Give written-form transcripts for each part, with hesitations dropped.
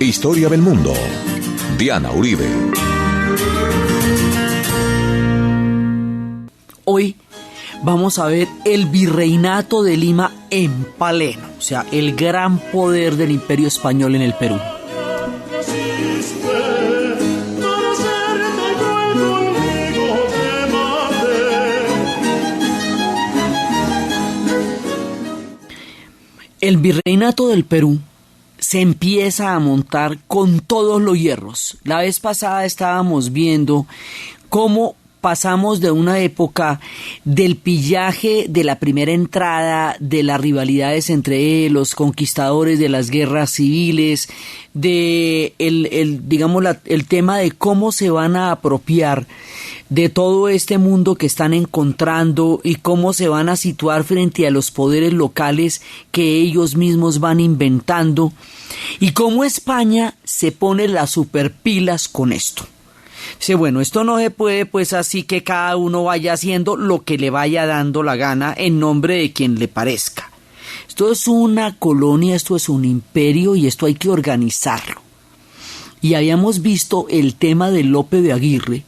Historia del mundo. Diana Uribe. Hoy vamos a ver el virreinato de Lima en Paleno, o sea, el gran poder del Imperio Español en el Perú. El virreinato del Perú se empieza a montar con todos los hierros. La vez pasada estábamos viendo cómo pasamos de una época del pillaje, de la primera entrada, de las rivalidades entre los conquistadores, de las guerras civiles, de el tema de cómo se van a apropiar de todo este mundo que están encontrando y cómo se van a situar frente a los poderes locales que ellos mismos van inventando, y cómo España se pone las superpilas con esto. Dice, bueno, esto no se puede pues así que cada uno vaya haciendo lo que le vaya dando la gana en nombre de quien le parezca. Esto es una colonia, esto es un imperio y esto hay que organizarlo. Y habíamos visto el tema de Lope de Aguirre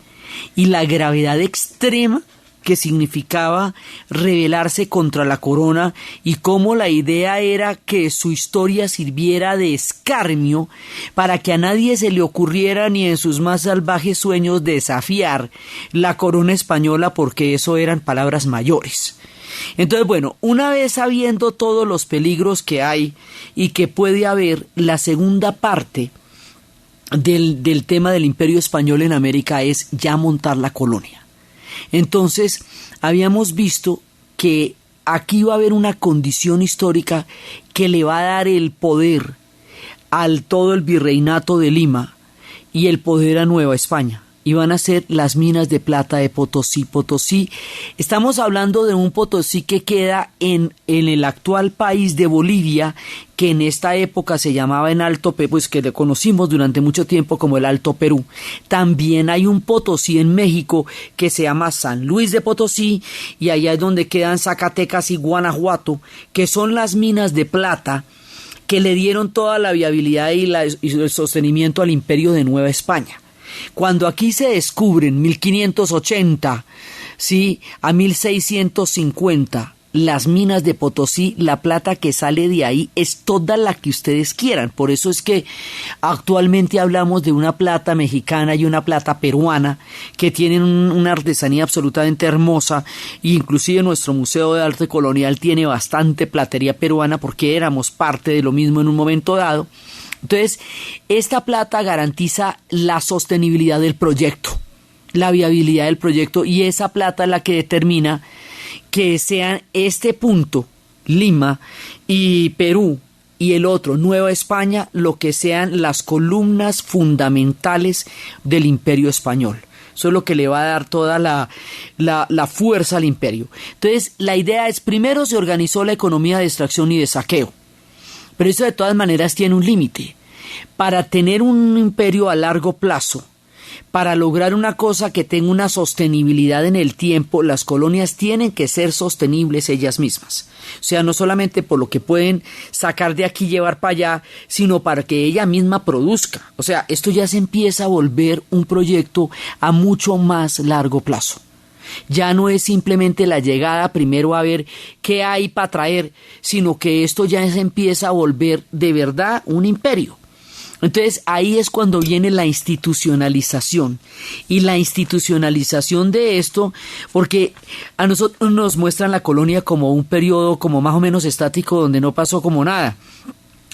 y la gravedad extrema que significaba rebelarse contra la corona y cómo la idea era que su historia sirviera de escarnio para que a nadie se le ocurriera ni en sus más salvajes sueños desafiar la corona española, porque eso eran palabras mayores. Entonces, bueno, una vez sabiendo todos los peligros que hay y que puede haber, la segunda parte del tema del Imperio Español en América es ya montar la colonia. Entonces, habíamos visto que aquí va a haber una condición histórica que le va a dar el poder al todo el virreinato de Lima y el poder a Nueva España. Y van a ser las minas de plata de Potosí. Potosí, estamos hablando de un Potosí que queda en el actual país de Bolivia, que en esta época se llamaba en Alto Perú, pues que le conocimos durante mucho tiempo como el Alto Perú. También hay un Potosí en México que se llama San Luis de Potosí, y allá es donde quedan Zacatecas y Guanajuato, que son las minas de plata que le dieron toda la viabilidad y el sostenimiento al imperio de Nueva España. Cuando aquí se descubren 1580, ¿sí?, a 1650, las minas de Potosí, la plata que sale de ahí es toda la que ustedes quieran. Por eso es que actualmente hablamos de una plata mexicana y una plata peruana que tienen una artesanía absolutamente hermosa, e inclusive nuestro Museo de Arte Colonial tiene bastante platería peruana porque éramos parte de lo mismo en un momento dado. Entonces, esta plata garantiza la sostenibilidad del proyecto, la viabilidad del proyecto, y esa plata es la que determina que sean este punto, Lima y Perú, y el otro, Nueva España, lo que sean las columnas fundamentales del Imperio Español. Eso es lo que le va a dar toda la fuerza al imperio. Entonces, la idea es, primero se organizó la economía de extracción y de saqueo. Pero eso de todas maneras tiene un límite. Para tener un imperio a largo plazo, para lograr una cosa que tenga una sostenibilidad en el tiempo, las colonias tienen que ser sostenibles ellas mismas. O sea, no solamente por lo que pueden sacar de aquí y llevar para allá, sino para que ella misma produzca. O sea, esto ya se empieza a volver un proyecto a mucho más largo plazo. Ya no es simplemente la llegada primero a ver qué hay para traer, sino que esto ya se empieza a volver de verdad un imperio. Entonces ahí es cuando viene la institucionalización, y la institucionalización de esto, porque a nosotros nos muestran la colonia como un periodo como más o menos estático donde no pasó como nada.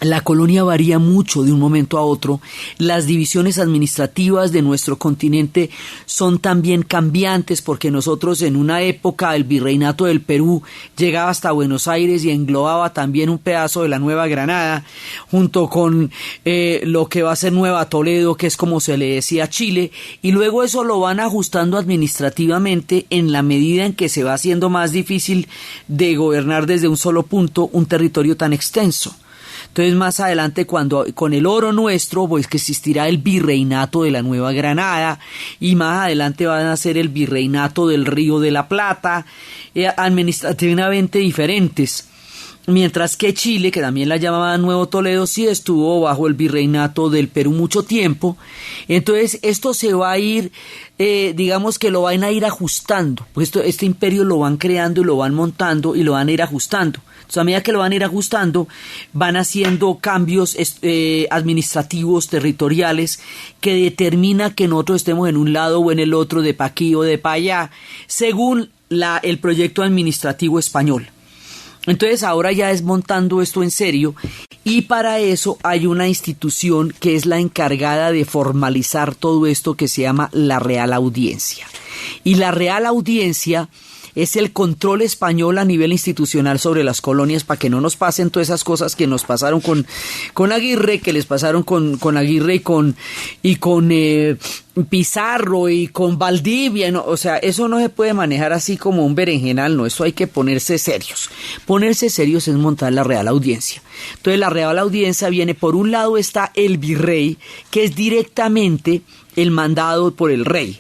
La colonia varía mucho de un momento a otro. Las divisiones administrativas de nuestro continente son también cambiantes, porque nosotros en una época el virreinato del Perú llegaba hasta Buenos Aires y englobaba también un pedazo de la Nueva Granada, junto con lo que va a ser Nueva Toledo, que es como se le decía a Chile, y luego eso lo van ajustando administrativamente en la medida en que se va haciendo más difícil de gobernar desde un solo punto un territorio tan extenso. Entonces más adelante, cuando con el oro nuestro, pues que existirá el virreinato de la Nueva Granada, y más adelante van a ser el virreinato del Río de la Plata, administrativamente diferentes. mientras que Chile, que también la llamaban Nuevo Toledo, sí estuvo bajo el virreinato del Perú mucho tiempo. Entonces esto se va a ir, digamos que lo van a ir ajustando, pues este imperio lo van creando y lo van montando y lo van a ir ajustando. Entonces, a medida que lo van a ir ajustando, van haciendo cambios administrativos, territoriales, que determina que nosotros estemos en un lado o en el otro, de pa' aquí o de pa' allá, según el proyecto administrativo español. Entonces ahora ya es montando esto en serio, y para eso hay una institución que es la encargada de formalizar todo esto, que se llama la Real Audiencia. Y la Real Audiencia es el control español a nivel institucional sobre las colonias, para que no nos pasen todas esas cosas que nos pasaron con Aguirre, que les pasaron con Aguirre y con Pizarro y con Valdivia, ¿no? O sea, eso no se puede manejar así como un berenjenal, no, eso hay que ponerse serios. Ponerse serios es montar la Real Audiencia. Entonces la Real Audiencia viene, por un lado está el virrey, que es directamente el mandado por el rey.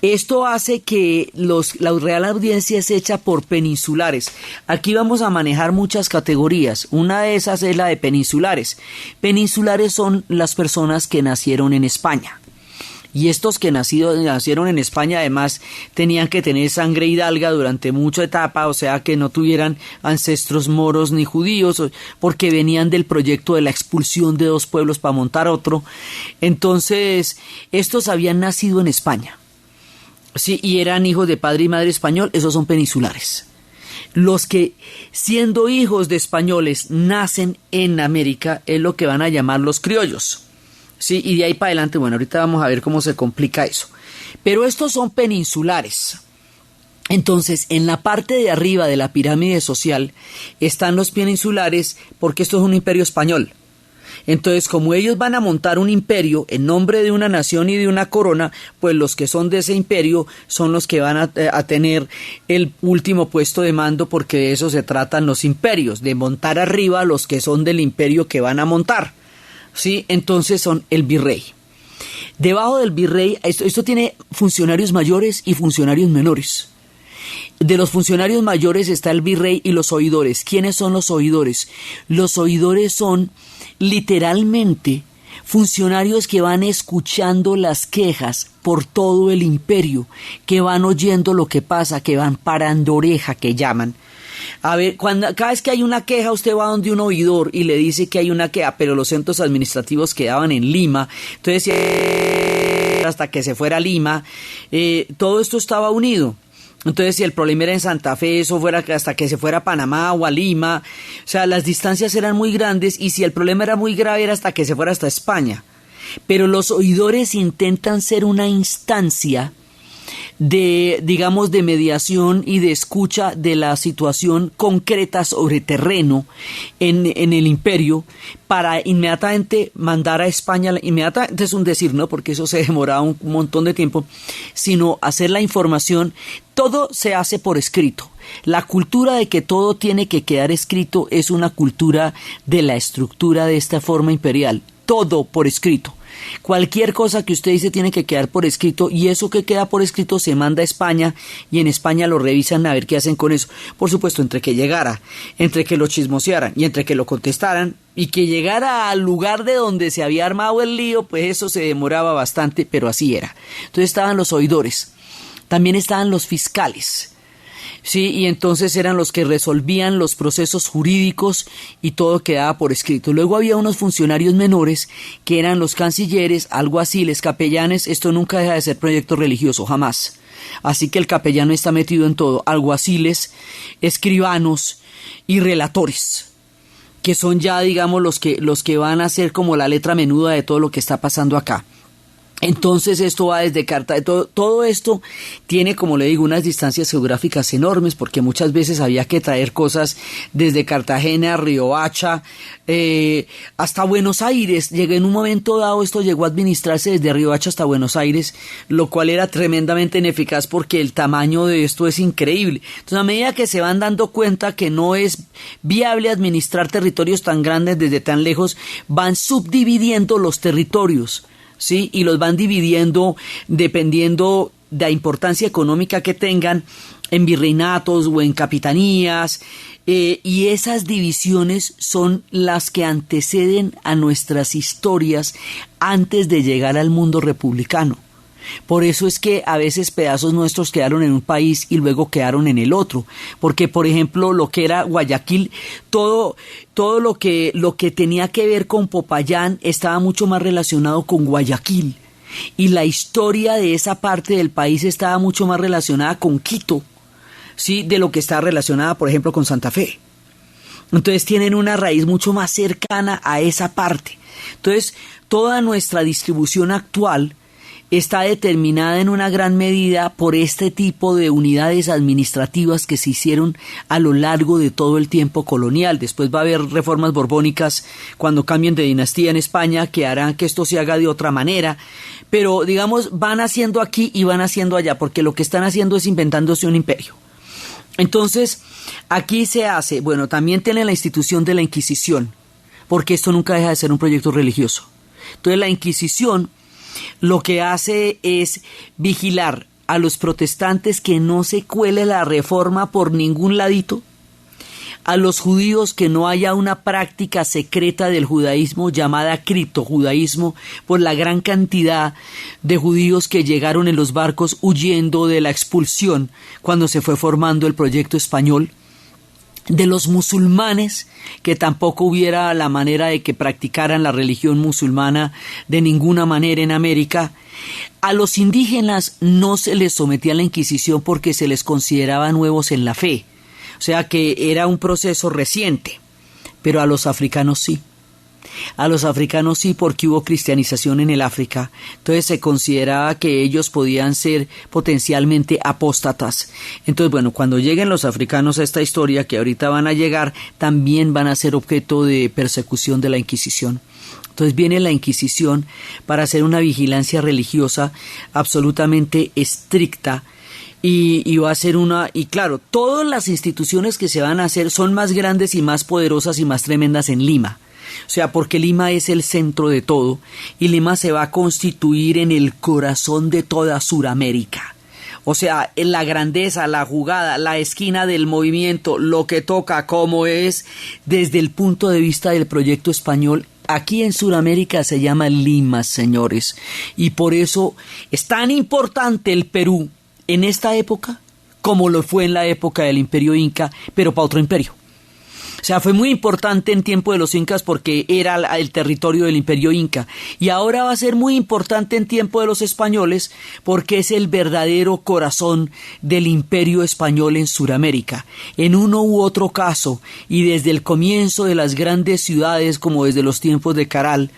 Esto hace que la Real Audiencia es hecha por peninsulares. Aquí vamos a manejar muchas categorías. Una de esas es la de peninsulares. Peninsulares son las personas que nacieron en España. Y estos que nacieron en España, además, tenían que tener sangre hidalga durante mucha etapa, o sea, que no tuvieran ancestros moros ni judíos, porque venían del proyecto de la expulsión de dos pueblos para montar otro. Entonces, estos habían nacido en España. Sí, y eran hijos de padre y madre español, esos son peninsulares. Los que, siendo hijos de españoles, nacen en América, es lo que van a llamar los criollos. Sí, y de ahí para adelante, bueno, ahorita vamos a ver cómo se complica eso. Pero estos son peninsulares. Entonces, en la parte de arriba de la pirámide social están los peninsulares, porque esto es un imperio español. Entonces, como ellos van a montar un imperio en nombre de una nación y de una corona, pues los que son de ese imperio son los que van a tener el último puesto de mando, porque de eso se tratan los imperios, de montar arriba a los que son del imperio que van a montar. ¿Sí? Entonces son el virrey. Debajo del virrey, esto tiene funcionarios mayores y funcionarios menores. De los funcionarios mayores está el virrey y los oidores. ¿Quiénes son los oidores? Los oidores son literalmente funcionarios que van escuchando las quejas por todo el imperio, que van oyendo lo que pasa, que van parando oreja, que llaman. A ver, cada vez que hay una queja, usted va donde un oidor y le dice que hay una queja, pero los centros administrativos quedaban en Lima. Entonces, hasta que se fuera a Lima, todo esto estaba unido. Entonces, si el problema era en Santa Fe, eso fuera hasta que se fuera a Panamá o a Lima. O sea, las distancias eran muy grandes, y si el problema era muy grave, era hasta que se fuera hasta España. Pero los oidores intentan ser una instancia de, digamos, de mediación y de escucha de la situación concreta sobre terreno en el imperio, para inmediatamente mandar a España, inmediatamente es un decir, ¿no? Porque eso se demoraba un montón de tiempo, sino hacer la información. Todo se hace por escrito. La cultura de que todo tiene que quedar escrito es una cultura de la estructura de esta forma imperial. Todo por escrito. Cualquier cosa que usted dice tiene que quedar por escrito, y eso que queda por escrito se manda a España, y en España lo revisan a ver qué hacen con eso. Por supuesto, entre que llegara, entre que lo chismosearan y entre que lo contestaran y que llegara al lugar de donde se había armado el lío, pues eso se demoraba bastante, pero así era. Entonces estaban los oidores, también estaban los fiscales. Sí, y entonces eran los que resolvían los procesos jurídicos y todo quedaba por escrito. Luego había unos funcionarios menores que eran los cancilleres, alguaciles, capellanes. Esto nunca deja de ser proyecto religioso, jamás. Así que el capellano está metido en todo. Alguaciles, escribanos y relatores, que son ya, digamos, los que van a ser como la letra menuda de todo lo que está pasando acá. Entonces esto va desde Cartagena, todo esto tiene, como le digo, unas distancias geográficas enormes, porque muchas veces había que traer cosas desde Cartagena, Riohacha, hasta Buenos Aires. En un momento dado esto llegó a administrarse desde Riohacha hasta Buenos Aires, lo cual era tremendamente ineficaz porque el tamaño de esto es increíble. Entonces, a medida que se van dando cuenta que no es viable administrar territorios tan grandes desde tan lejos, van subdividiendo los territorios. Sí, y los van dividiendo dependiendo de la importancia económica que tengan en virreinatos o en capitanías, y esas divisiones son las que anteceden a nuestras historias antes de llegar al mundo republicano. Por eso es que a veces pedazos nuestros quedaron en un país y luego quedaron en el otro, porque por ejemplo lo que era Guayaquil, todo lo que tenía que ver con Popayán estaba mucho más relacionado con Guayaquil, y la historia de esa parte del país estaba mucho más relacionada con Quito, ¿sí?, de lo que está relacionada, por ejemplo, con Santa Fe. Entonces tienen una raíz mucho más cercana a esa parte. Entonces, toda nuestra distribución actual está determinada en una gran medida por este tipo de unidades administrativas que se hicieron a lo largo de todo el tiempo colonial. Después va a haber reformas borbónicas cuando cambien de dinastía en España que harán que esto se haga de otra manera, pero digamos van haciendo aquí y van haciendo allá, porque lo que están haciendo es inventándose un imperio. Entonces, aquí se hace, bueno, también tiene la institución de la Inquisición, porque esto nunca deja de ser un proyecto religioso. Entonces la Inquisición lo que hace es vigilar a los protestantes que no se cuele la reforma por ningún ladito, a los judíos que no haya una práctica secreta del judaísmo llamada criptojudaísmo, por la gran cantidad de judíos que llegaron en los barcos huyendo de la expulsión cuando se fue formando el proyecto español, de los musulmanes, que tampoco hubiera la manera de que practicaran la religión musulmana de ninguna manera en América. A los indígenas no se les sometía a la Inquisición porque se les consideraba nuevos en la fe, o sea que era un proceso reciente, pero a los africanos sí. A los africanos sí, porque hubo cristianización en el África, entonces se consideraba que ellos podían ser potencialmente apóstatas. Entonces, bueno, cuando lleguen los africanos a esta historia, que ahorita van a llegar, también van a ser objeto de persecución de la Inquisición. Entonces viene la Inquisición para hacer una vigilancia religiosa absolutamente estricta, y va a ser y claro, todas las instituciones que se van a hacer son más grandes y más poderosas y más tremendas en Lima. O sea, porque Lima es el centro de todo y Lima se va a constituir en el corazón de toda Suramérica. O sea, en la grandeza, la jugada, la esquina del movimiento, lo que toca, cómo es, desde el punto de vista del proyecto español, aquí en Suramérica se llama Lima, señores. Y por eso es tan importante el Perú en esta época como lo fue en la época del Imperio Inca, pero para otro imperio. O sea, fue muy importante en tiempo de los incas porque era el territorio del Imperio Inca, y ahora va a ser muy importante en tiempo de los españoles porque es el verdadero corazón del Imperio Español en Sudamérica. En uno u otro caso, y desde el comienzo de las grandes ciudades como desde los tiempos de Caral,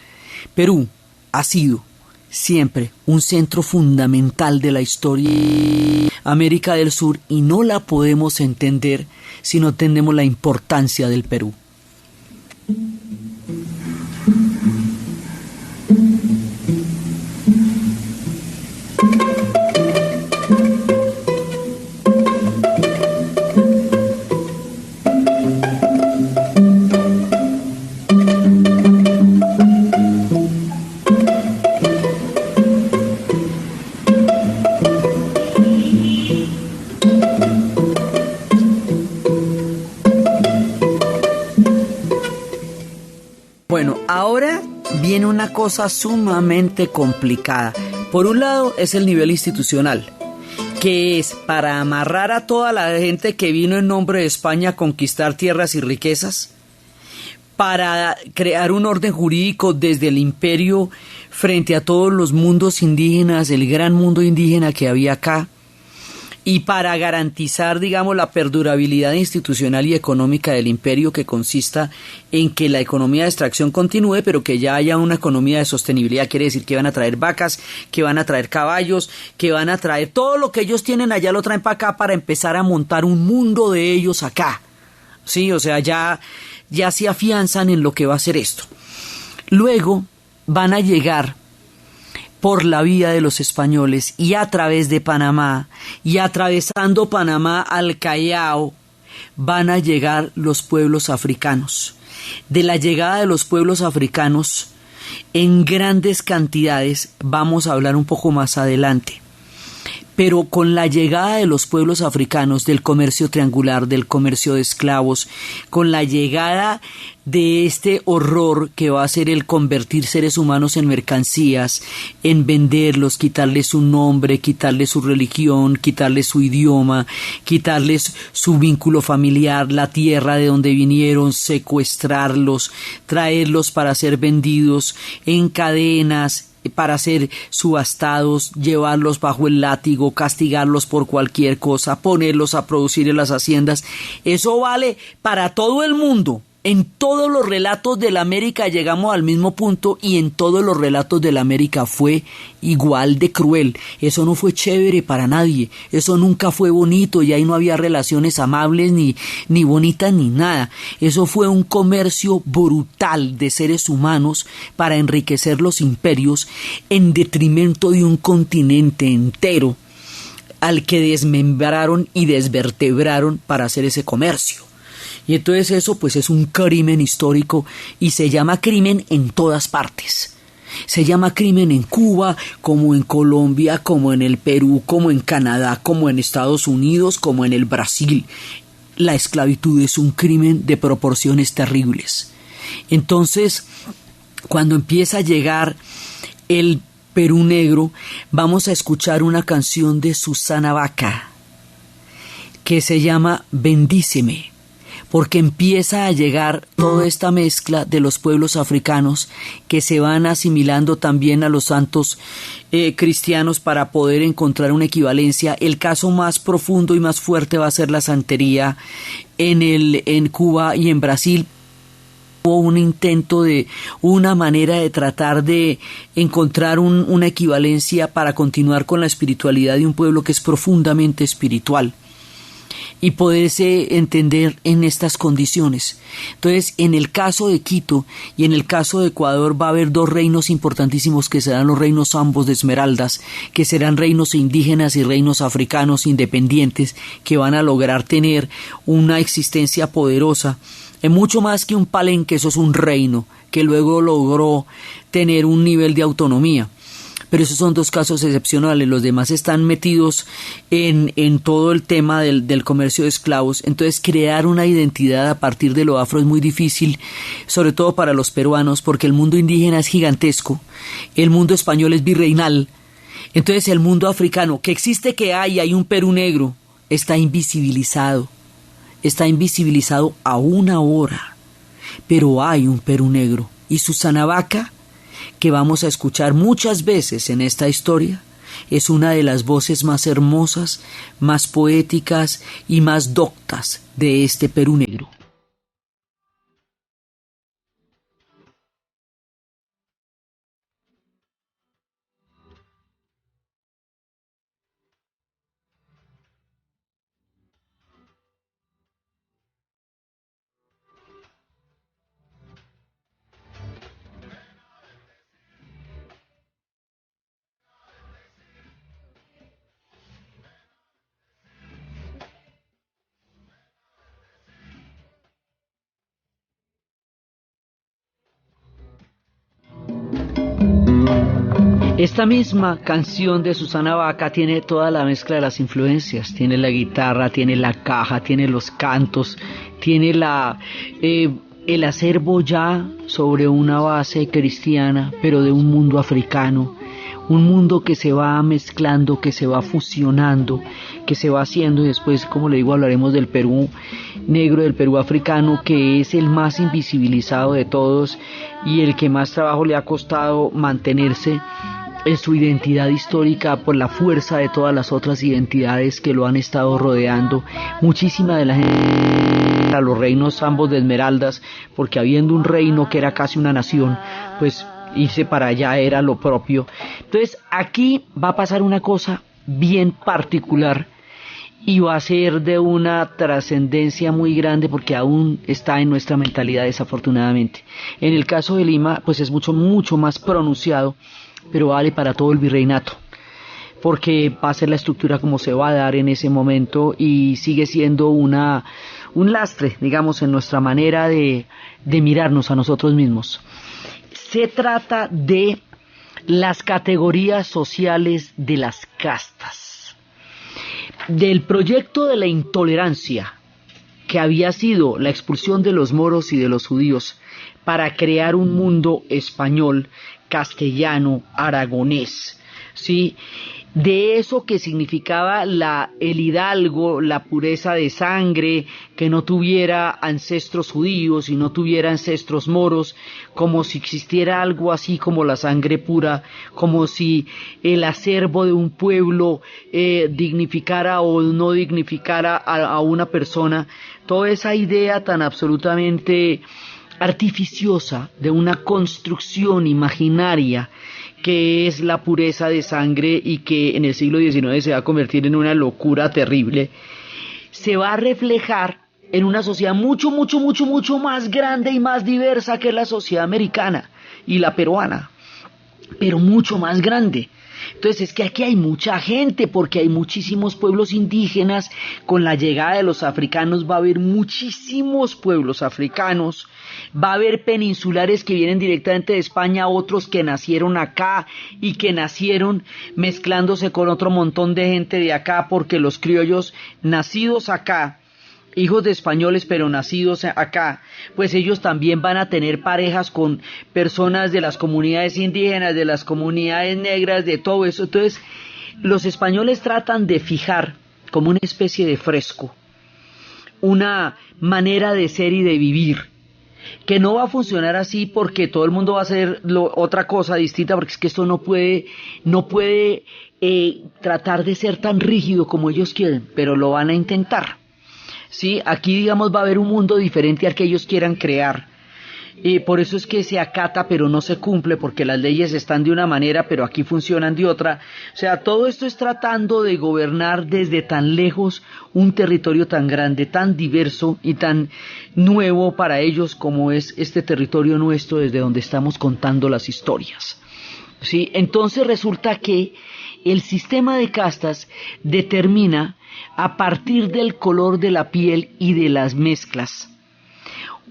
Perú ha sido siempre un centro fundamental de la historia de América del Sur, y no la podemos entender si no entendemos la importancia del Perú. Bueno, ahora viene una cosa sumamente complicada. Por un lado es el nivel institucional, que es para amarrar a toda la gente que vino en nombre de España a conquistar tierras y riquezas, para crear un orden jurídico desde el imperio frente a todos los mundos indígenas, el gran mundo indígena que había acá, y para garantizar, digamos, la perdurabilidad institucional y económica del imperio, que consista en que la economía de extracción continúe, pero que ya haya una economía de sostenibilidad. Quiere decir que van a traer vacas, que van a traer caballos, que van a traer todo lo que ellos tienen allá, lo traen para acá para empezar a montar un mundo de ellos acá. Sí, o sea, ya se afianzan en lo que va a ser esto. Luego van a llegar por la vía de los españoles y a través de Panamá, y atravesando Panamá al Callao, van a llegar los pueblos africanos. De la llegada de los pueblos africanos en grandes cantidades vamos a hablar un poco más adelante. Pero con la llegada de los pueblos africanos, del comercio triangular, del comercio de esclavos, con la llegada de este horror que va a ser el convertir seres humanos en mercancías, en venderlos, quitarles su nombre, quitarles su religión, quitarles su idioma, quitarles su vínculo familiar, la tierra de donde vinieron, secuestrarlos, traerlos para ser vendidos en cadenas, para ser subastados, llevarlos bajo el látigo, castigarlos por cualquier cosa, ponerlos a producir en las haciendas. Eso vale para todo el mundo. En todos los relatos de la América llegamos al mismo punto, y en todos los relatos de la América fue igual de cruel. Eso no fue chévere para nadie, eso nunca fue bonito, y ahí no había relaciones amables ni bonitas ni nada. Eso fue un comercio brutal de seres humanos para enriquecer los imperios en detrimento de un continente entero al que desmembraron y desvertebraron para hacer ese comercio. Y entonces eso pues es un crimen histórico, y se llama crimen en todas partes. Se llama crimen en Cuba, como en Colombia, como en el Perú, como en Canadá, como en Estados Unidos, como en el Brasil. La esclavitud es un crimen de proporciones terribles. Entonces, cuando empieza a llegar el Perú negro, vamos a escuchar una canción de Susana Baca que se llama Bendíceme, porque empieza a llegar toda esta mezcla de los pueblos africanos que se van asimilando también a los santos cristianos para poder encontrar una equivalencia. El caso más profundo y más fuerte va a ser la santería en Cuba y en Brasil. Hubo un intento de una manera de tratar de encontrar una equivalencia para continuar con la espiritualidad de un pueblo que es profundamente espiritual y poderse entender en estas condiciones. Entonces, en el caso de Quito y en el caso de Ecuador va a haber dos reinos importantísimos que serán los reinos ambos de Esmeraldas, que serán reinos indígenas y reinos africanos independientes que van a lograr tener una existencia poderosa. Es mucho más que un palenque, eso es un reino que luego logró tener un nivel de autonomía. Pero esos son dos casos excepcionales, los demás están metidos en todo el tema del comercio de esclavos. Entonces crear una identidad a partir de lo afro es muy difícil, sobre todo para los peruanos, porque el mundo indígena es gigantesco, el mundo español es virreinal. Entonces el mundo africano, que existe, que hay un Perú negro, está invisibilizado aún ahora, pero hay un Perú negro. Y Susana Baca, que vamos a escuchar muchas veces en esta historia, es una de las voces más hermosas, más poéticas y más doctas de este Perú negro. Esta misma canción de Susana Baca tiene toda la mezcla de las influencias, tiene la guitarra, tiene la caja, tiene los cantos, tiene el acervo ya sobre una base cristiana, pero de un mundo africano, un mundo que se va mezclando, que se va fusionando, que se va haciendo, y después, como le digo, hablaremos del Perú negro, del Perú africano, que es el más invisibilizado de todos y el que más trabajo le ha costado mantenerse en su identidad histórica por la fuerza de todas las otras identidades que lo han estado rodeando. Muchísima de la gente a los reinos ambos de Esmeraldas, porque habiendo un reino que era casi una nación, pues irse para allá era lo propio. Entonces aquí va a pasar una cosa bien particular y va a ser de una trascendencia muy grande, porque aún está en nuestra mentalidad, desafortunadamente. En el caso de Lima pues es mucho más pronunciado, pero vale para todo el virreinato, porque va a ser la estructura como se va a dar en ese momento, y sigue siendo un lastre, digamos, en nuestra manera de mirarnos a nosotros mismos. Se trata de las categorías sociales de las castas. del proyecto de la intolerancia que había sido la expulsión de los moros y de los judíos para crear un mundo español, castellano, aragonés, ¿sí? De eso que significaba el hidalgo, la pureza de sangre, que no tuviera ancestros judíos y no tuviera ancestros moros, como si existiera algo así como la sangre pura, como si el acervo de un pueblo dignificara o no dignificara a una persona. Toda esa idea tan absolutamente artificiosa de una construcción imaginaria que es la pureza de sangre y que en el siglo XIX se va a convertir en una locura terrible, se va a reflejar en una sociedad mucho más grande y más diversa que la sociedad americana y la peruana, pero mucho más grande. Entonces es que aquí hay mucha gente porque hay muchísimos pueblos indígenas. Con la llegada de los africanos va a haber muchísimos pueblos africanos, va a haber peninsulares que vienen directamente de España, otros que nacieron acá y que nacieron mezclándose con otro montón de gente de acá, porque los criollos nacidos acá, hijos de españoles pero nacidos acá, pues ellos también van a tener parejas con personas de las comunidades indígenas, de las comunidades negras, de todo eso. Entonces los españoles tratan de fijar como una especie de fresco una manera de ser y de vivir, que no va a funcionar así porque todo el mundo va a hacer otra cosa distinta, porque es que esto no puede tratar de ser tan rígido como ellos quieren, pero lo van a intentar. Sí, aquí digamos va a haber un mundo diferente al que ellos quieran crear. Por eso es que se acata pero no se cumple, porque las leyes están de una manera pero aquí funcionan de otra. O sea, todo esto es tratando de gobernar desde tan lejos un territorio tan grande, tan diverso y tan nuevo para ellos como es este territorio nuestro desde donde estamos contando las historias. ¿Sí? Entonces resulta que el sistema de castas determina a partir del color de la piel y de las mezclas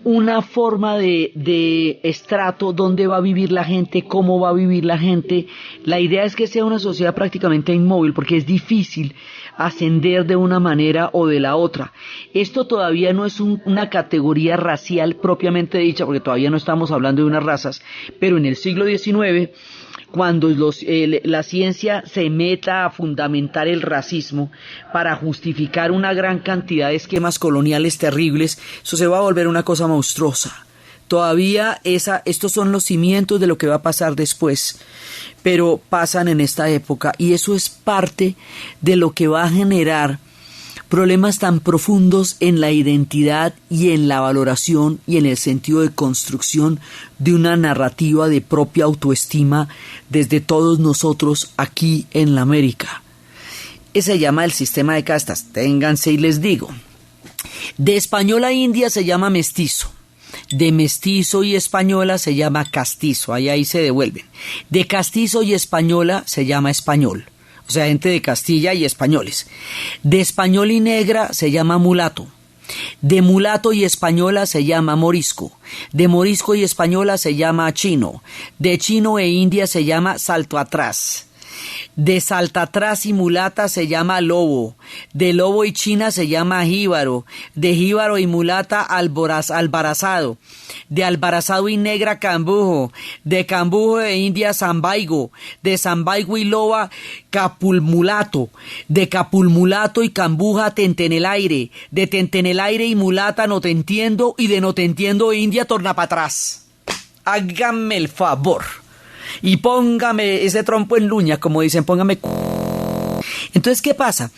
una forma de estrato, dónde va a vivir la gente, cómo va a vivir la gente. La idea es que sea una sociedad prácticamente inmóvil porque es difícil ascender de una manera o de la otra. Esto todavía no es una categoría racial propiamente dicha, porque todavía no estamos hablando de unas razas, pero en el siglo XIX, cuando la ciencia se meta a fundamentar el racismo para justificar una gran cantidad de esquemas coloniales terribles, eso se va a volver una cosa monstruosa. Todavía estos son los cimientos de lo que va a pasar después, pero pasan en esta época y eso es parte de lo que va a generar problemas tan profundos en la identidad y en la valoración y en el sentido de construcción de una narrativa de propia autoestima desde todos nosotros aquí en la América. Ese se llama el sistema de castas. Ténganse y les digo. De española a india se llama mestizo. De mestizo y española se llama castizo. Ahí se devuelven. De castizo y española se llama español. O sea, gente de Castilla y españoles. De español y negra se llama mulato. De mulato y española se llama morisco. De morisco y española se llama chino. De chino e india se llama salto atrás. De salta atrás y mulata se llama lobo. De lobo y china se llama jíbaro. De jíbaro y mulata albarazado. De albarazado y negra cambujo. De cambujo e india zambaigo. De zambaigo y loba capulmulato. De capulmulato y cambuja tentenelaire. De tentenelaire y mulata no te entiendo. Y de no te entiendo india torna para atrás. Hágame el favor. Y póngame ese trompo en luña, como dicen, póngame. Entonces, ¿qué pasa?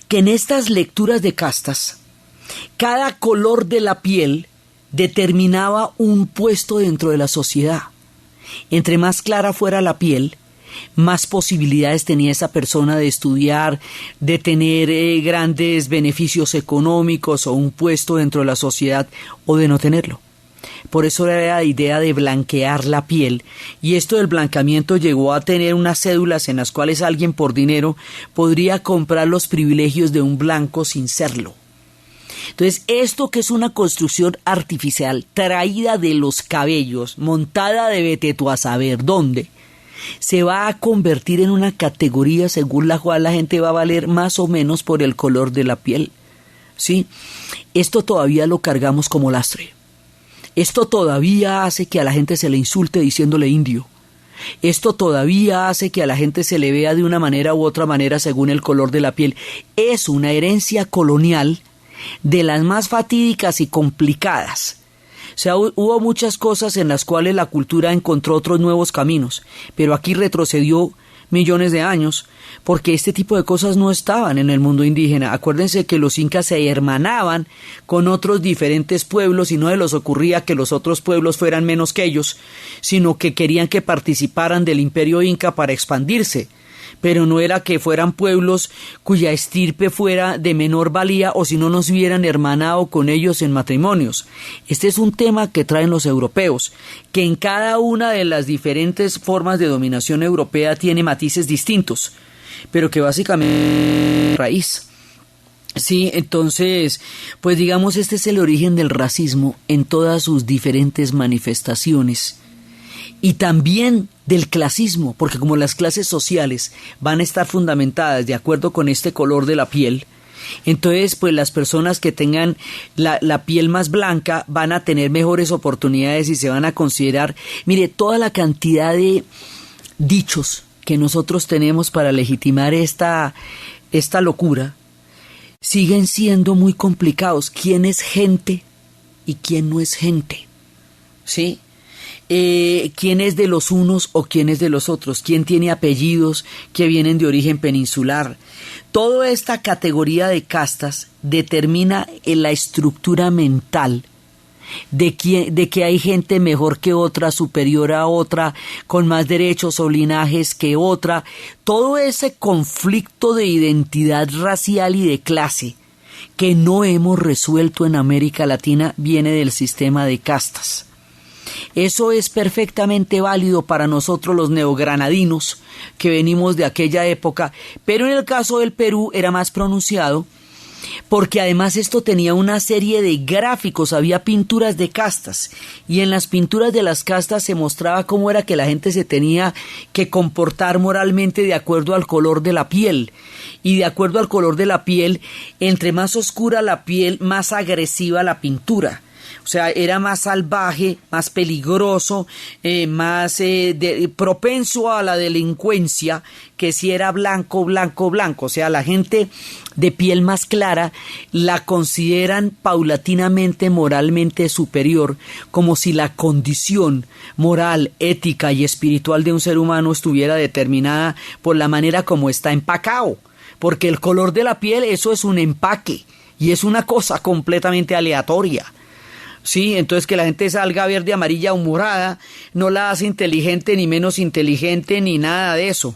Que en estas lecturas de castas, cada color de la piel determinaba un puesto dentro de la sociedad. Entre más clara fuera la piel, más posibilidades tenía esa persona de estudiar, de tener grandes beneficios económicos o un puesto dentro de la sociedad, o de no tenerlo. Por eso era la idea de blanquear la piel, y esto del blanqueamiento llegó a tener unas cédulas en las cuales alguien por dinero podría comprar los privilegios de un blanco sin serlo. Entonces, esto que es una construcción artificial traída de los cabellos, montada de vete tú a saber dónde, se va a convertir en una categoría según la cual la gente va a valer más o menos por el color de la piel. ¿Sí? Esto todavía lo cargamos como lastre. Esto todavía hace que a la gente se le insulte diciéndole indio. Esto todavía hace que a la gente se le vea de una manera u otra manera según el color de la piel. Es una herencia colonial de las más fatídicas y complicadas. O sea, hubo muchas cosas en las cuales la cultura encontró otros nuevos caminos, pero aquí retrocedió millones de años, porque este tipo de cosas no estaban en el mundo indígena. Acuérdense que los incas se hermanaban con otros diferentes pueblos y no se les ocurría que los otros pueblos fueran menos que ellos, sino que querían que participaran del imperio inca para expandirse. Pero no era que fueran pueblos cuya estirpe fuera de menor valía o si no nos hubieran hermanado con ellos en matrimonios. Este es un tema que traen los europeos, que en cada una de las diferentes formas de dominación europea tiene matices distintos, pero que básicamente es raíz. Sí, entonces, pues digamos, este es el origen del racismo en todas sus diferentes manifestaciones. Y también del clasismo, porque como las clases sociales van a estar fundamentadas de acuerdo con este color de la piel, entonces pues las personas que tengan la piel más blanca van a tener mejores oportunidades y se van a considerar, mire, toda la cantidad de dichos que nosotros tenemos para legitimar esta locura, siguen siendo muy complicados. ¿Quién es gente y quién no es gente? ¿Sí? ¿Quién es de los unos o quién es de los otros? ¿Quién tiene apellidos que vienen de origen peninsular? Toda esta categoría de castas determina la estructura mental de que hay gente mejor que otra, superior a otra, con más derechos o linajes que otra. Todo ese conflicto de identidad racial y de clase que no hemos resuelto en América Latina viene del sistema de castas. Eso es perfectamente válido para nosotros los neogranadinos que venimos de aquella época, pero en el caso del Perú era más pronunciado porque además esto tenía una serie de gráficos, había pinturas de castas y en las pinturas de las castas se mostraba cómo era que la gente se tenía que comportar moralmente de acuerdo al color de la piel y de acuerdo al color de la piel, entre más oscura la piel, más agresiva la pintura. O sea, era más salvaje, más peligroso, más propenso a la delincuencia que si era blanco, blanco, blanco. O sea, la gente de piel más clara la consideran paulatinamente moralmente superior, como si la condición moral, ética y espiritual de un ser humano estuviera determinada por la manera como está empacado. Porque el color de la piel, eso es un empaque y es una cosa completamente aleatoria. Sí, entonces que la gente salga verde, amarilla o morada no la hace inteligente ni menos inteligente ni nada de eso.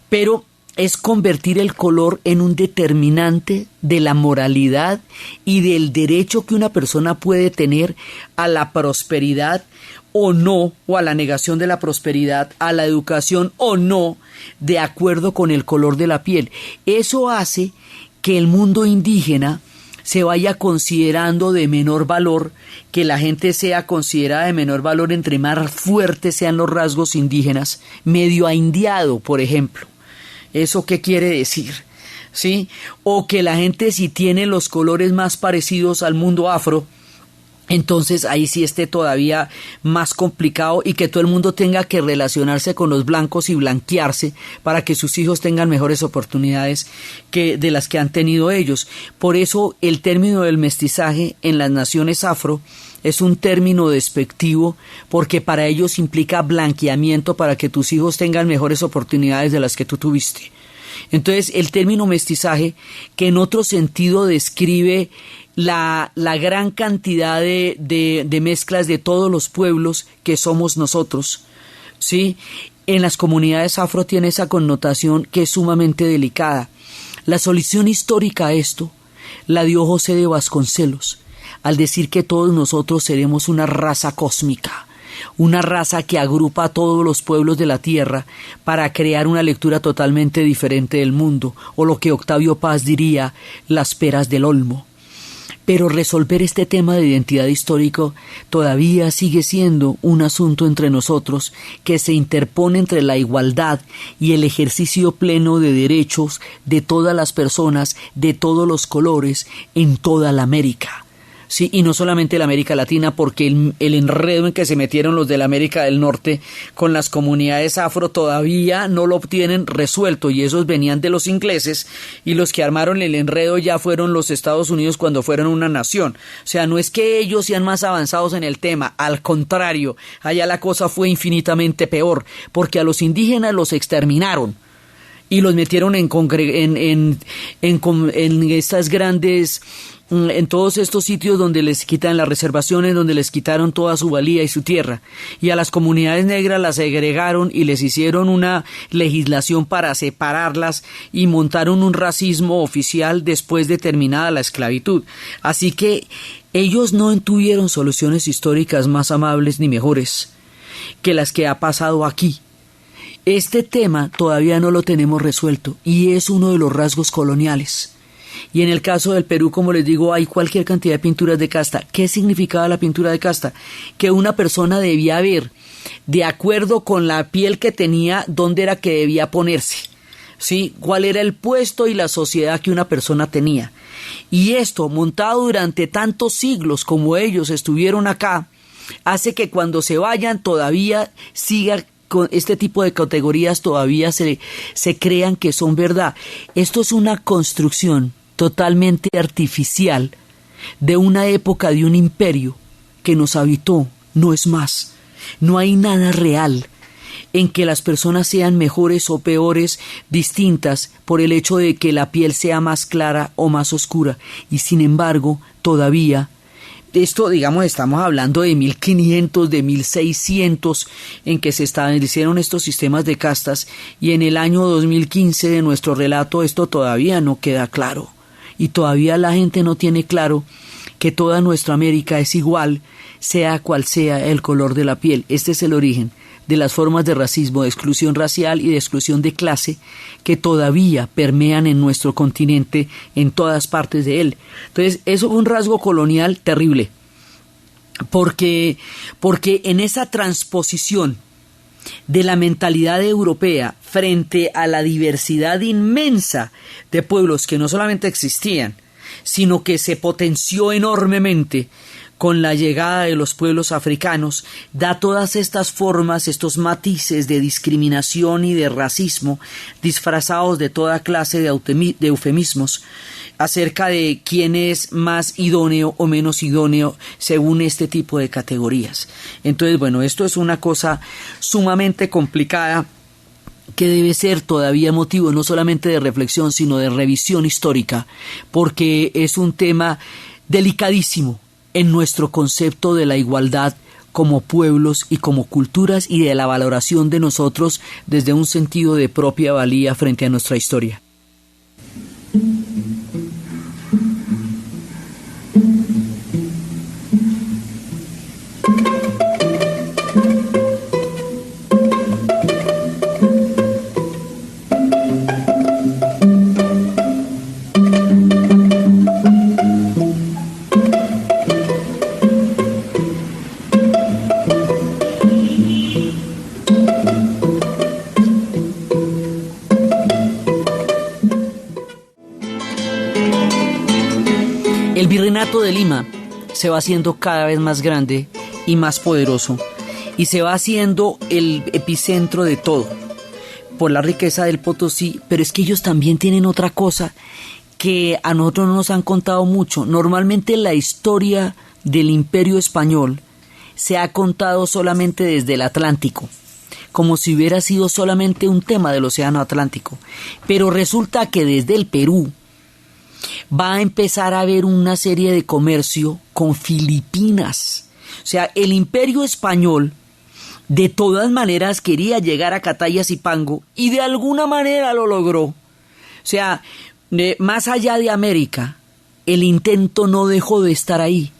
Pero es convertir el color en un determinante de la moralidad y del derecho que una persona puede tener a la prosperidad o no, o a la negación de la prosperidad, a la educación o no, de acuerdo con el color de la piel. Eso hace que el mundo indígena se vaya considerando de menor valor, que la gente sea considerada de menor valor entre más fuertes sean los rasgos indígenas, medio aindiado, por ejemplo. ¿Eso qué quiere decir? ¿Sí? O que la gente si tiene los colores más parecidos al mundo afro, entonces ahí sí esté todavía más complicado y que todo el mundo tenga que relacionarse con los blancos y blanquearse para que sus hijos tengan mejores oportunidades que de las que han tenido ellos. Por eso el término del mestizaje en las naciones afro es un término despectivo porque para ellos implica blanqueamiento para que tus hijos tengan mejores oportunidades de las que tú tuviste. Entonces el término mestizaje, que en otro sentido describe la gran cantidad de mezclas de todos los pueblos que somos nosotros, ¿sí? En las comunidades afro tiene esa connotación que es sumamente delicada. La solución histórica a esto la dio José de Vasconcelos al decir que todos nosotros seremos una raza cósmica, una raza que agrupa a todos los pueblos de la tierra para crear una lectura totalmente diferente del mundo, o lo que Octavio Paz diría, las peras del olmo. Pero resolver este tema de identidad histórica todavía sigue siendo un asunto entre nosotros que se interpone entre la igualdad y el ejercicio pleno de derechos de todas las personas, de todos los colores, en toda la América. Sí, y no solamente la América Latina, porque el enredo en que se metieron los de la América del Norte con las comunidades afro todavía no lo tienen resuelto, y esos venían de los ingleses, y los que armaron el enredo ya fueron los Estados Unidos cuando fueron una nación. O sea, no es que ellos sean más avanzados en el tema, al contrario, allá la cosa fue infinitamente peor, porque a los indígenas los exterminaron y los metieron en estas grandes, en todos estos sitios donde les quitan las reservaciones, donde les quitaron toda su valía y su tierra, y a las comunidades negras las segregaron y les hicieron una legislación para separarlas y montaron un racismo oficial después de terminada la esclavitud. Así que ellos no tuvieron soluciones históricas más amables ni mejores que las que ha pasado aquí. Este tema todavía no lo tenemos resuelto y es uno de los rasgos coloniales. Y en el caso del Perú, como les digo, hay cualquier cantidad de pinturas de casta. ¿Qué significaba la pintura de casta? Que una persona debía ver, de acuerdo con la piel que tenía, dónde era que debía ponerse, ¿sí? Cuál era el puesto y la sociedad que una persona tenía. Y esto, montado durante tantos siglos como ellos estuvieron acá, hace que cuando se vayan todavía siga con este tipo de categorías, todavía se crean que son verdad. Esto es una construcción totalmente artificial de una época, de un imperio que nos habitó, no es más. No hay nada real en que las personas sean mejores o peores, distintas por el hecho de que la piel sea más clara o más oscura, y sin embargo todavía esto, digamos, estamos hablando de 1500, de 1600, en que se establecieron estos sistemas de castas, y en el año 2015 de nuestro relato esto todavía no queda claro, y todavía la gente no tiene claro que toda nuestra América es igual, sea cual sea el color de la piel. Este es el origen de las formas de racismo, de exclusión racial y de exclusión de clase que todavía permean en nuestro continente, en todas partes de él. Entonces, eso es un rasgo colonial terrible, porque en esa transposición de la mentalidad europea frente a la diversidad inmensa de pueblos que no solamente existían, sino que se potenció enormemente con la llegada de los pueblos africanos, da todas estas formas, estos matices de discriminación y de racismo, disfrazados de toda clase de eufemismos, acerca de quién es más idóneo o menos idóneo según este tipo de categorías. Entonces, bueno, esto es una cosa sumamente complicada que debe ser todavía motivo no solamente de reflexión, sino de revisión histórica, porque es un tema delicadísimo en nuestro concepto de la igualdad como pueblos y como culturas, y de la valoración de nosotros desde un sentido de propia valía frente a nuestra historia. El Virreinato de Lima se va haciendo cada vez más grande y más poderoso, y se va haciendo el epicentro de todo, por la riqueza del Potosí. Pero es que ellos también tienen otra cosa que a nosotros no nos han contado mucho. Normalmente la historia del Imperio Español se ha contado solamente desde el Atlántico, como si hubiera sido solamente un tema del Océano Atlántico. Pero resulta que desde el Perú va a empezar a haber una serie de comercio con Filipinas. O sea, el Imperio Español de todas maneras quería llegar a Cataya-Zipango, y de alguna manera lo logró. O sea, más allá de América, el intento no dejó de estar ahí.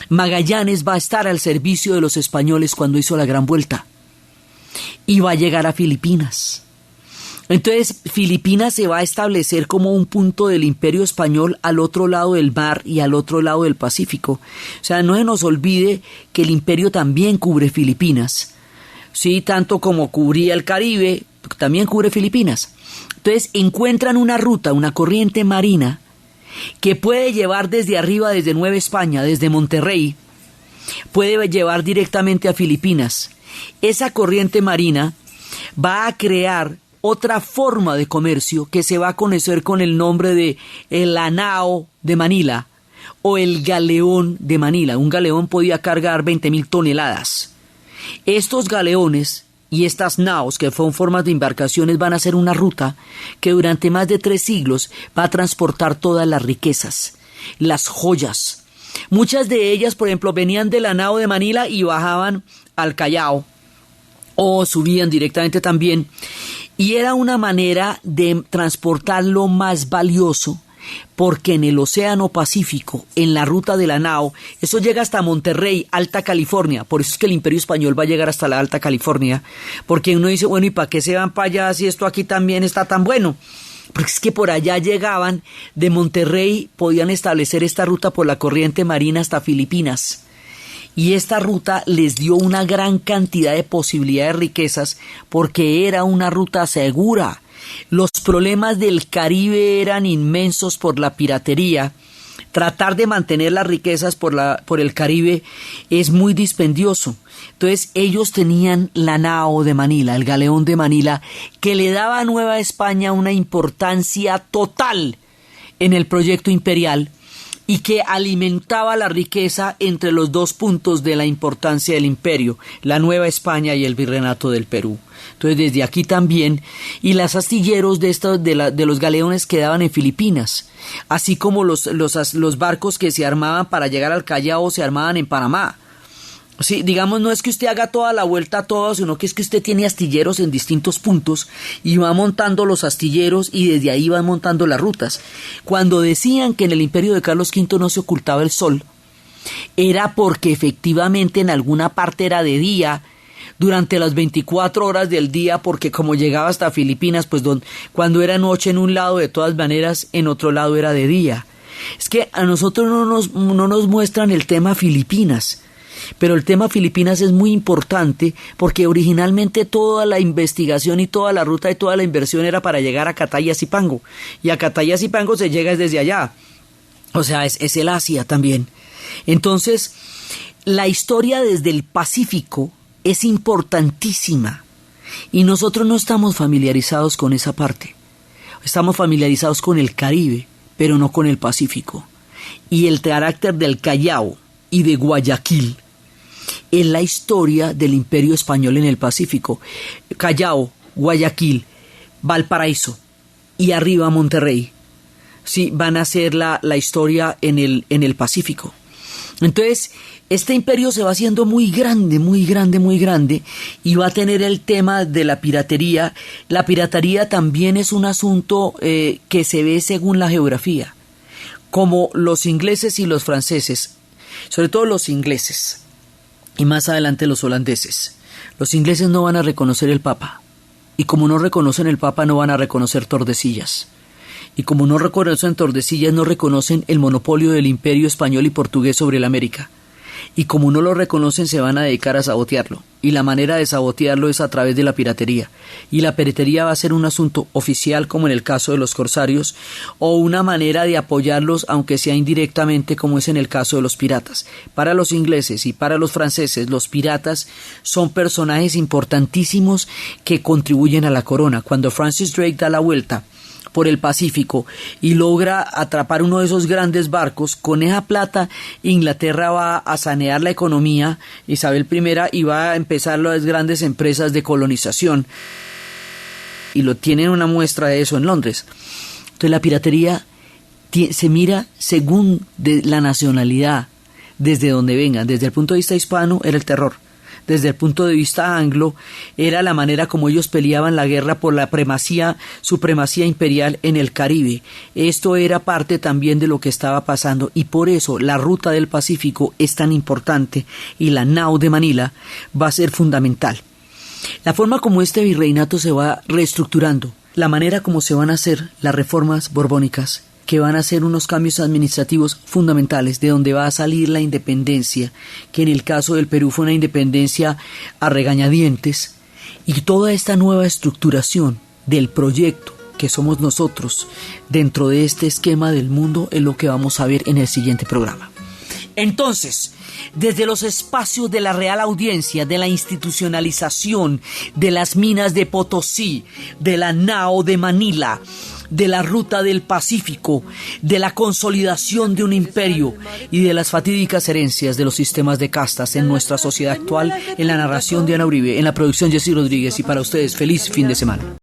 Magallanes va a estar al servicio de los españoles cuando hizo la Gran Vuelta, y va a llegar a Filipinas. Entonces, Filipinas se va a establecer como un punto del Imperio Español al otro lado del mar y al otro lado del Pacífico. O sea, no se nos olvide que el imperio también cubre Filipinas. Sí, tanto como cubría el Caribe, también cubre Filipinas. Entonces, encuentran una ruta, una corriente marina, que puede llevar desde arriba, desde Nueva España, desde Monterrey, puede llevar directamente a Filipinas. Esa corriente marina va a crear otra forma de comercio que se va a conocer con el nombre de el Lanao de Manila o el Galeón de Manila. Un galeón podía cargar 20,000 toneladas. Estos galeones y estas naos, que son formas de embarcaciones, van a ser una ruta que durante más de 3 siglos va a transportar todas las riquezas, las joyas. Muchas de ellas, por ejemplo, venían de la nao de Manila y bajaban al Callao o subían directamente también. Y era una manera de transportar lo más valioso, porque en el Océano Pacífico, en la ruta de la nao, eso llega hasta Monterrey, Alta California. Por eso es que el Imperio Español va a llegar hasta la Alta California, porque uno dice, bueno, ¿y para qué se van para allá si esto aquí también está tan bueno? Porque es que por allá llegaban, de Monterrey podían establecer esta ruta por la corriente marina hasta Filipinas. Y esta ruta les dio una gran cantidad de posibilidades de riquezas porque era una ruta segura. Los problemas del Caribe eran inmensos por la piratería. Tratar de mantener las riquezas por el Caribe es muy dispendioso. Entonces ellos tenían la nao de Manila, el galeón de Manila, que le daba a Nueva España una importancia total en el proyecto imperial y que alimentaba la riqueza entre los dos puntos de la importancia del imperio, la Nueva España y el Virreinato del Perú. Entonces desde aquí también, y los astilleros de los galeones quedaban en Filipinas, así como los barcos que se armaban para llegar al Callao se armaban en Panamá. Sí, digamos, no es que usted haga toda la vuelta a todo, sino que es que usted tiene astilleros en distintos puntos y va montando los astilleros y desde ahí van montando las rutas. Cuando decían que en el imperio de Carlos V no se ocultaba el sol, era porque efectivamente en alguna parte era de día, durante las 24 horas del día, porque como llegaba hasta Filipinas, pues cuando era noche en un lado, de todas maneras, en otro lado era de día. Es que a nosotros no nos muestran el tema Filipinas, pero el tema Filipinas es muy importante porque originalmente toda la investigación y toda la ruta y toda la inversión era para llegar a Cataya-Zipango, y a Cataya-Zipango se llega desde allá, o sea, es el Asia también. Entonces, la historia desde el Pacífico es importantísima y nosotros no estamos familiarizados con esa parte. Estamos familiarizados con el Caribe, pero no con el Pacífico. Y el carácter del Callao y de Guayaquil es la historia del Imperio Español en el Pacífico. Callao, Guayaquil, Valparaíso y arriba Monterrey, sí, van a ser la historia en el Pacífico. Entonces, este imperio se va haciendo muy grande, muy grande, muy grande, y va a tener el tema de la piratería. La piratería también es un asunto que se ve según la geografía, como los ingleses y los franceses, sobre todo los ingleses, y más adelante los holandeses. Los ingleses no van a reconocer el Papa, y como no reconocen el Papa, no van a reconocer Tordesillas. Y como no reconocen Tordesillas, no reconocen el monopolio del imperio español y portugués sobre la América. Y como no lo reconocen, se van a dedicar a sabotearlo. Y la manera de sabotearlo es a través de la piratería. Y la piratería va a ser un asunto oficial, como en el caso de los corsarios, o una manera de apoyarlos, aunque sea indirectamente, como es en el caso de los piratas. Para los ingleses y para los franceses, los piratas son personajes importantísimos que contribuyen a la corona. Cuando Francis Drake da la vuelta por el Pacífico y logra atrapar uno de esos grandes barcos, con esa plata Inglaterra va a sanear la economía, Isabel I, y va a empezar las grandes empresas de colonización, y lo tienen una muestra de eso en Londres. Entonces la piratería se mira según de la nacionalidad, desde donde vengan. Desde el punto de vista hispano era el terror. Desde el punto de vista anglo, era la manera como ellos peleaban la guerra por la supremacía imperial en el Caribe. Esto era parte también de lo que estaba pasando, y por eso la ruta del Pacífico es tan importante, y la nao de Manila va a ser fundamental. La forma como este virreinato se va reestructurando la manera como se van a hacer las reformas borbónicas, que van a ser unos cambios administrativos fundamentales, de donde va a salir la independencia, que en el caso del Perú fue una independencia a regañadientes, y toda esta nueva estructuración del proyecto que somos nosotros dentro de este esquema del mundo es lo que vamos a ver en el siguiente programa. Entonces, desde los espacios de la Real Audiencia, de la institucionalización, de las minas de Potosí, de la NAO de Manila, de la Ruta del Pacífico, de la consolidación de un imperio y de las fatídicas herencias de los sistemas de castas en nuestra sociedad actual, en la narración de Diana Uribe, en la producción Jessy Rodríguez, y para ustedes, feliz fin de semana.